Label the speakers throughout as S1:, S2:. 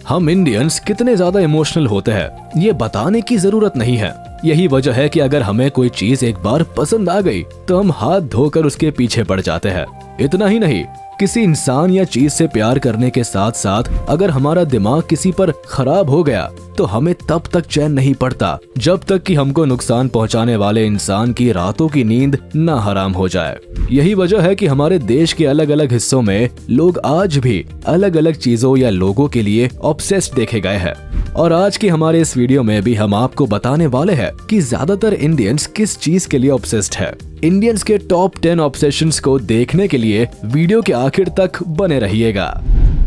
S1: हम इंडियंस कितने ज्यादा इमोशनल होते हैं ये बताने की जरूरत नहीं है। यही वजह है कि अगर हमें कोई चीज एक बार पसंद आ गई तो हम हाथ धोकर उसके पीछे पड़ जाते हैं। इतना ही नहीं, किसी इंसान या चीज से प्यार करने के साथ साथ अगर हमारा दिमाग किसी पर खराब हो गया तो हमें तब तक चैन नहीं पड़ता जब तक कि हमको नुकसान पहुंचाने वाले इंसान की रातों की नींद न हराम हो जाए। यही वजह है कि हमारे देश के अलग अलग हिस्सों में लोग आज भी अलग अलग चीजों या लोगों के लिए ऑब्सेस्ड देखे गए हैं। और आज की हमारे इस वीडियो में भी हम आपको बताने वाले हैं कि ज्यादातर इंडियंस किस चीज के लिए ऑब्सेस्ड है। इंडियंस के टॉप 10 ऑब्सेशंस को देखने के लिए वीडियो के आखिर तक बने रहिएगा।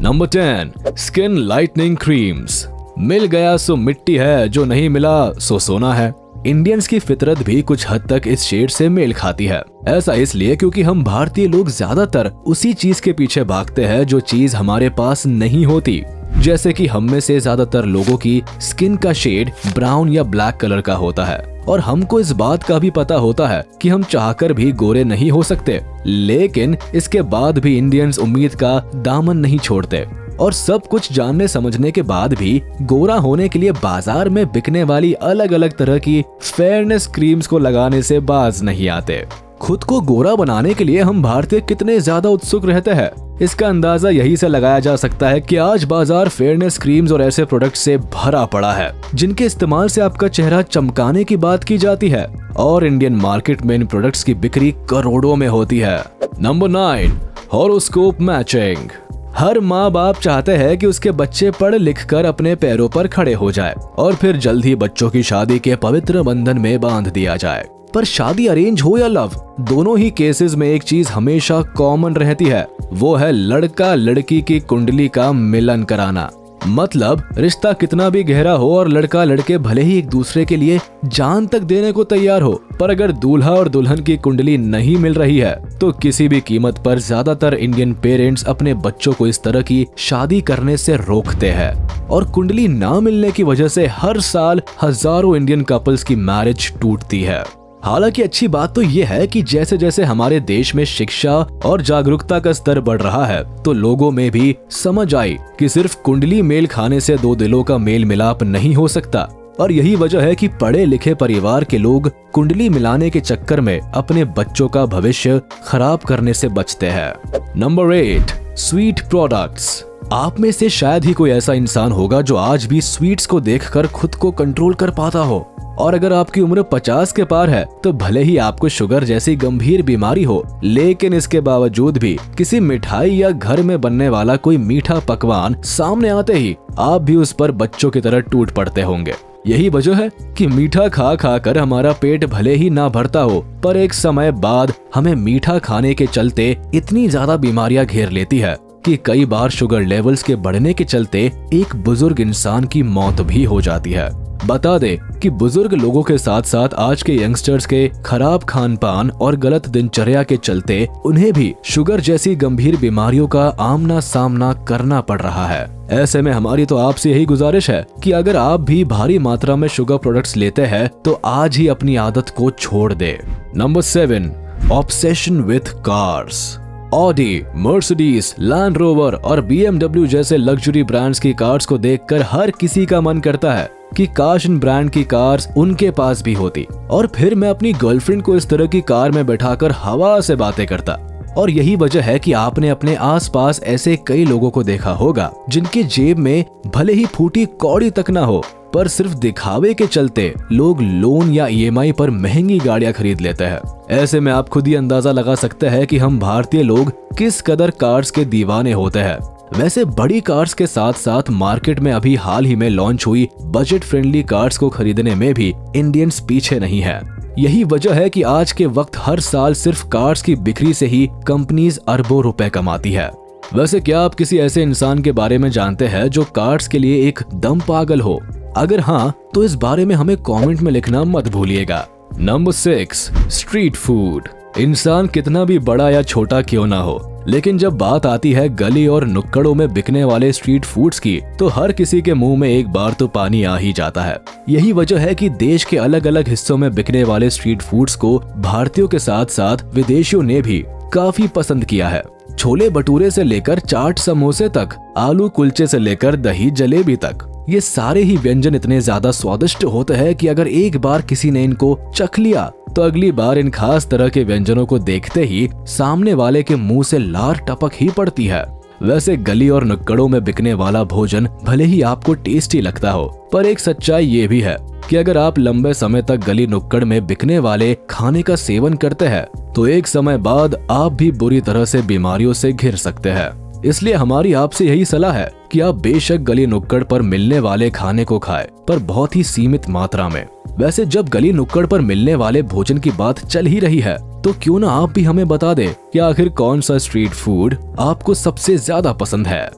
S1: Number 10, skin lightening creams. मिल गया सो मिट्टी है, जो नहीं मिला सो सोना है। इंडियंस की फितरत भी कुछ हद तक इस शेड से मेल खाती है। ऐसा इसलिए क्योंकि हम भारतीय लोग ज्यादातर उसी चीज के पीछे भागते हैं जो चीज हमारे पास नहीं होती। जैसे कि हम में से ज्यादातर लोगों की स्किन का शेड ब्राउन या ब्लैक कलर का होता है और हमको इस बात का भी पता होता है कि हम चाहकर भी गोरे नहीं हो सकते, लेकिन इसके बाद भी इंडियंस उम्मीद का दामन नहीं छोड़ते और सब कुछ जानने समझने के बाद भी गोरा होने के लिए बाजार में बिकने वाली अलग अलग तरह की फेयरनेस क्रीम्स को लगाने से बाज नहीं आते। खुद को गोरा बनाने के लिए हम भारतीय कितने ज्यादा उत्सुक रहते हैं, इसका अंदाजा यही से लगाया जा सकता है कि आज बाजार फेयरनेस क्रीम्स और ऐसे प्रोडक्ट से भरा पड़ा है जिनके इस्तेमाल से आपका चेहरा चमकाने की बात की जाती है और इंडियन मार्केट में इन प्रोडक्ट्स की बिक्री करोड़ों में होती है। Number 9, horoscope matching. हर माँ बाप चाहते हैं कि उसके बच्चे पढ़ लिख कर अपने पैरों पर खड़े हो जाए और फिर जल्द ही बच्चों की शादी के पवित्र बंधन में बांध दिया जाए। पर शादी अरेंज हो या लव, दोनों ही केसेस में एक चीज हमेशा कॉमन रहती है, वो है लड़का लड़की की कुंडली का मिलन कराना। मतलब रिश्ता कितना भी गहरा हो और लड़का लड़के भले ही एक दूसरे के लिए जान तक देने को तैयार हो, पर अगर दूल्हा और दुल्हन की कुंडली नहीं मिल रही है तो किसी भी कीमत पर ज्यादातर इंडियन पेरेंट्स अपने बच्चों को इस तरह की शादी करने से रोकते हैं और कुंडली ना मिलने की वजह से हर साल हजारों इंडियन कपल्स की मैरिज टूटती है। हालांकि अच्छी बात तो ये है कि जैसे जैसे हमारे देश में शिक्षा और जागरूकता का स्तर बढ़ रहा है तो लोगों में भी समझ आई कि सिर्फ कुंडली मेल खाने से दो दिलों का मेल मिलाप नहीं हो सकता और यही वजह है कि पढ़े लिखे परिवार के लोग कुंडली मिलाने के चक्कर में अपने बच्चों का भविष्य खराब करने से बचते हैं। Number 8, sweet products. आप में से शायद ही कोई ऐसा इंसान होगा जो आज भी स्वीट्स को देखकर खुद को कंट्रोल कर पाता हो और अगर आपकी उम्र 50 के पार है तो भले ही आपको शुगर जैसी गंभीर बीमारी हो, लेकिन इसके बावजूद भी किसी मिठाई या घर में बनने वाला कोई मीठा पकवान सामने आते ही आप भी उस पर बच्चों की तरह टूट पड़ते होंगे। यही वजह है कि मीठा खा खा कर हमारा पेट भले ही ना भरता हो, पर एक समय बाद हमें मीठा खाने के चलते इतनी ज्यादा बीमारियां घेर लेती है कि कई बार शुगर लेवल्स के बढ़ने के चलते एक बुजुर्ग इंसान की मौत भी हो जाती है। बता दे कि बुजुर्ग लोगों के साथ साथ आज के यंगस्टर्स के खराब खान पान और गलत दिनचर्या के चलते उन्हें भी शुगर जैसी गंभीर बीमारियों का आमना सामना करना पड़ रहा है। ऐसे में हमारी तो आपसे यही गुजारिश है कि अगर आप भी भारी मात्रा में शुगर प्रोडक्ट्स लेते हैं तो आज ही अपनी आदत को छोड़ दे। Number 7, obsession with cars. Audi, Mercedes, Land Rover और BMW जैसे लग्जरी ब्रांड्स की कार्स को देखकर हर किसी का मन करता है कि काश इन ब्रांड की कार्स उनके पास भी होती और फिर मैं अपनी गर्लफ्रेंड को इस तरह की कार में बैठाकर हवा से बातें करता। और यही वजह है कि आपने अपने आसपास ऐसे कई लोगों को देखा होगा जिनके जेब में भले ही फूटी कौड़ी तक ना हो, पर सिर्फ दिखावे के चलते लोग लोन या EMI पर महंगी गाड़ियां खरीद लेते हैं। ऐसे में आप खुद ही अंदाजा लगा सकते हैं कि हम भारतीय लोग किस कदर कार्स के दीवाने होते हैं। वैसे बड़ी कार्स के साथ साथ मार्केट में अभी हाल ही में लॉन्च हुई बजट फ्रेंडली कार्स को खरीदने में भी इंडियंस पीछे नहीं है। यही वजह है कि आज के वक्त हर साल सिर्फ कार्स की बिक्री से ही कंपनीज अरबों रुपए कमाती है। वैसे क्या आप किसी ऐसे इंसान के बारे में जानते हैं जो कार्स के लिए एक दम पागल हो? अगर हाँ तो इस बारे में हमें कमेंट में लिखना मत भूलिएगा। Number 6, street food. इंसान कितना भी बड़ा या छोटा क्यों ना हो, लेकिन जब बात आती है गली और नुक्कड़ों में बिकने वाले स्ट्रीट फूड्स की तो हर किसी के मुंह में एक बार तो पानी आ ही जाता है। यही वजह है कि देश के अलग अलग हिस्सों में बिकने वाले स्ट्रीट फूड्स को भारतीयों के साथ साथ विदेशियों ने भी काफी पसंद किया है। छोले भटूरे से लेकर चाट समोसे तक, आलू कुलचे से लेकर दही जलेबी तक, ये सारे ही व्यंजन इतने ज्यादा स्वादिष्ट होते हैं कि अगर एक बार किसी ने इनको चख लिया तो अगली बार इन खास तरह के व्यंजनों को देखते ही सामने वाले के मुंह से लार टपक ही पड़ती है। वैसे गली और नुक्कड़ों में बिकने वाला भोजन भले ही आपको टेस्टी लगता हो, पर एक सच्चाई ये भी है कि अगर आप लंबे समय तक गली नुक्कड़ में बिकने वाले खाने का सेवन करते हैं तो एक समय बाद आप भी बुरी तरह से बीमारियों से घिर सकते हैं। इसलिए हमारी आपसे यही सलाह है कि आप बेशक गली नुक्कड़ पर मिलने वाले खाने को खाएं, पर बहुत ही सीमित मात्रा में। वैसे जब गली नुक्कड़ पर मिलने वाले भोजन की बात चल ही रही है तो क्यों ना आप भी हमें बता दें कि आखिर कौन सा स्ट्रीट फूड आपको सबसे ज्यादा पसंद है।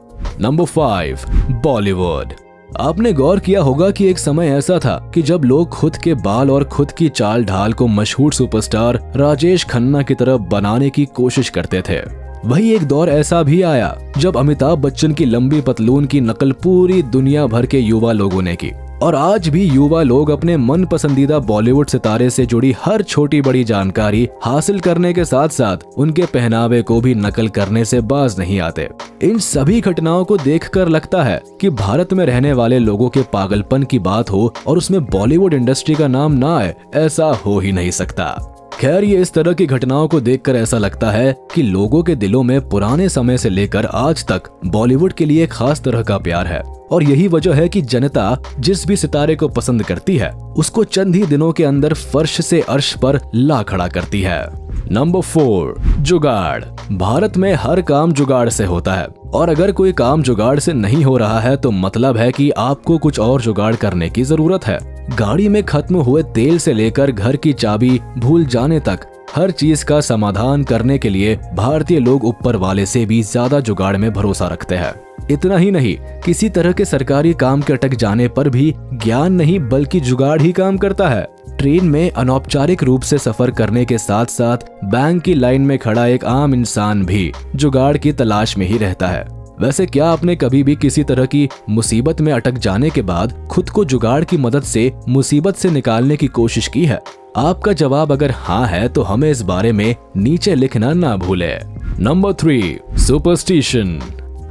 S1: नंबर 5, बॉलीवुड। आपने गौर किया होगा कि एक समय ऐसा था कि जब लोग खुद के बाल और खुद की चाल ढाल को मशहूर सुपरस्टार राजेश खन्ना की तरह बनाने की कोशिश करते थे। वही एक दौर ऐसा भी आया जब अमिताभ बच्चन की लंबी पतलून की नकल पूरी दुनिया भर के युवा लोगों ने की, और आज भी युवा लोग अपने मन पसंदीदा बॉलीवुड सितारे से जुड़ी हर छोटी बड़ी जानकारी हासिल करने के साथ साथ उनके पहनावे को भी नकल करने से बाज नहीं आते। इन सभी घटनाओं को देखकर लगता है कि भारत में रहने वाले लोगों के पागलपन की बात हो और उसमें बॉलीवुड इंडस्ट्री का नाम ना आए, ऐसा हो ही नहीं सकता। खैर, ये इस तरह की घटनाओं को देखकर ऐसा लगता है कि लोगों के दिलों में पुराने समय से लेकर आज तक बॉलीवुड के लिए खास तरह का प्यार है, और यही वजह है कि जनता जिस भी सितारे को पसंद करती है उसको चंद ही दिनों के अंदर फर्श से अर्श पर ला खड़ा करती है। नंबर 4, जुगाड़। भारत में हर काम जुगाड़ से होता है, और अगर कोई काम जुगाड़ से नहीं हो रहा है तो मतलब है कि आपको कुछ और जुगाड़ करने की जरूरत है। गाड़ी में खत्म हुए तेल से लेकर घर की चाबी भूल जाने तक हर चीज का समाधान करने के लिए भारतीय लोग ऊपर वाले से भी ज्यादा जुगाड़ में भरोसा रखते हैं। इतना ही नहीं, किसी तरह के सरकारी काम के अटक जाने पर भी ज्ञान नहीं बल्कि जुगाड़ ही काम करता है। ट्रेन में अनौपचारिक रूप से सफर करने के साथ साथ बैंक की लाइन में खड़ा एक आम इंसान भी जुगाड़ की तलाश में ही रहता है। वैसे क्या आपने कभी भी किसी तरह की मुसीबत में अटक जाने के बाद खुद को जुगाड़ की मदद से मुसीबत से निकालने की कोशिश की है? आपका जवाब अगर हाँ है तो हमें इस बारे में नीचे लिखना ना भूलें। Number 3, superstition.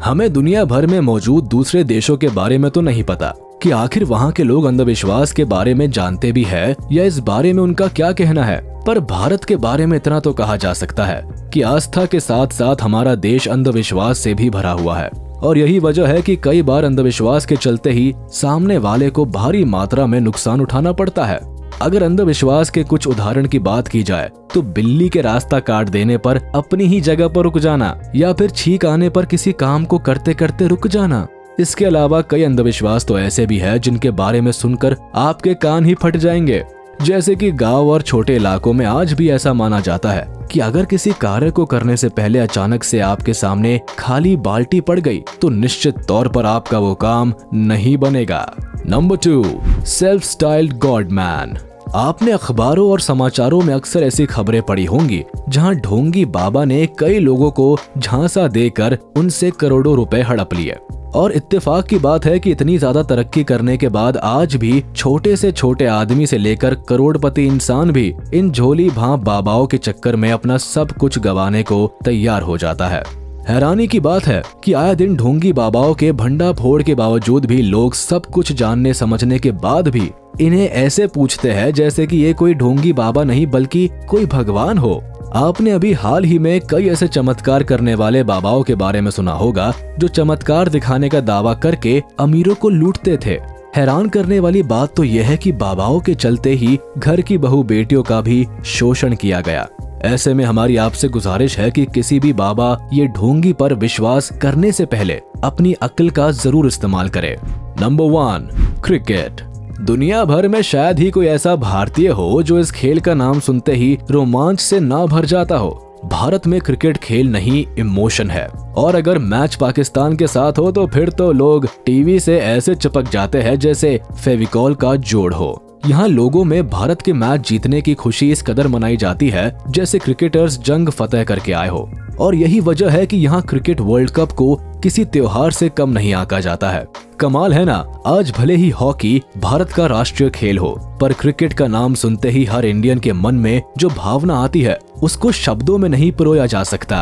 S1: हमें दुनिया भर में मौजूद दूसरे देशों के बारे में तो नहीं पता कि आखिर वहाँ के लोग अंधविश्वास के बारे में जानते भी है या इस बारे में उनका क्या कहना है, पर भारत के बारे में इतना तो कहा जा सकता है कि आस्था के साथ साथ हमारा देश अंधविश्वास से भी भरा हुआ है, और यही वजह है कि कई बार अंधविश्वास के चलते ही सामने वाले को भारी मात्रा में नुकसान उठाना पड़ता है। अगर अंधविश्वास के कुछ उदाहरण की बात की जाए तो बिल्ली के रास्ता काट देने पर अपनी ही जगह पर रुक जाना, या फिर छींक आने पर किसी काम को करते करते रुक जाना। इसके अलावा कई अंधविश्वास तो ऐसे भी है जिनके बारे में सुनकर आपके कान ही फट जाएंगे। जैसे कि गांव और छोटे इलाकों में आज भी ऐसा माना जाता है कि अगर किसी कार्य को करने से पहले अचानक से आपके सामने खाली बाल्टी पड़ गई तो निश्चित तौर पर आपका वो काम नहीं बनेगा। Number 2, self styled God man. आपने अखबारों और समाचारों में अक्सर ऐसी खबरें पढ़ी होंगी जहां ढोंगी बाबा ने कई लोगों को झांसा देकर उनसे करोड़ों रुपए हड़प लिए। और इत्तेफाक की बात है कि इतनी ज्यादा तरक्की करने के बाद आज भी छोटे से छोटे आदमी से लेकर करोड़पति इंसान भी इन झोली भांप बाबाओं के चक्कर में अपना सब कुछ गंवाने को तैयार हो जाता है। हैरानी की बात है कि आए दिन ढोंगी बाबाओं के भंडा फोड़ के बावजूद भी लोग सब कुछ जानने समझने के बाद भी इन्हें ऐसे पूछते हैं जैसे कि ये कोई ढोंगी बाबा नहीं बल्कि कोई भगवान हो। आपने अभी हाल ही में कई ऐसे चमत्कार करने वाले बाबाओं के बारे में सुना होगा जो चमत्कार दिखाने का दावा करके अमीरों को लूटते थे। हैरान करने वाली बात तो यह है कि बाबाओं के चलते ही घर की बहू बेटियों का भी शोषण किया गया। ऐसे में हमारी आपसे गुजारिश है कि किसी भी बाबा ये ढोंगी पर विश्वास करने से पहले अपनी अक्ल का जरूर इस्तेमाल करे। Number 1, cricket. दुनिया भर में शायद ही कोई ऐसा भारतीय हो जो इस खेल का नाम सुनते ही रोमांच से ना भर जाता हो। भारत में क्रिकेट खेल नहीं, इमोशन है, और अगर मैच पाकिस्तान के साथ हो तो फिर तो लोग टीवी से ऐसे चिपक जाते हैं जैसे फेविकॉल का जोड़ हो। यहाँ लोगों में भारत के मैच जीतने की खुशी इस कदर मनाई जाती है जैसे क्रिकेटर्स जंग फतेह करके आए हो, और यही वजह है कि यहाँ क्रिकेट वर्ल्ड कप को किसी त्योहार से कम नहीं आंका जाता है। कमाल है ना, आज भले ही हॉकी भारत का राष्ट्रीय खेल हो, पर क्रिकेट का नाम सुनते ही हर इंडियन के मन में जो भावना आती है उसको शब्दों में नहीं पिरोया जा सकता।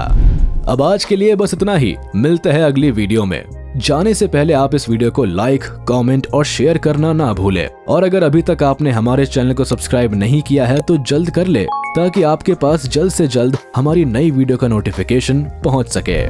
S1: अब आज के लिए बस इतना ही, मिलते हैं अगली वीडियो में। जाने से पहले आप इस वीडियो को लाइक, कमेंट और शेयर करना ना भूलें। और अगर अभी तक आपने हमारे चैनल को सब्सक्राइब नहीं किया है तो जल्द कर ले, ताकि आपके पास जल्द से जल्द हमारी नई वीडियो का नोटिफिकेशन पहुंच सके।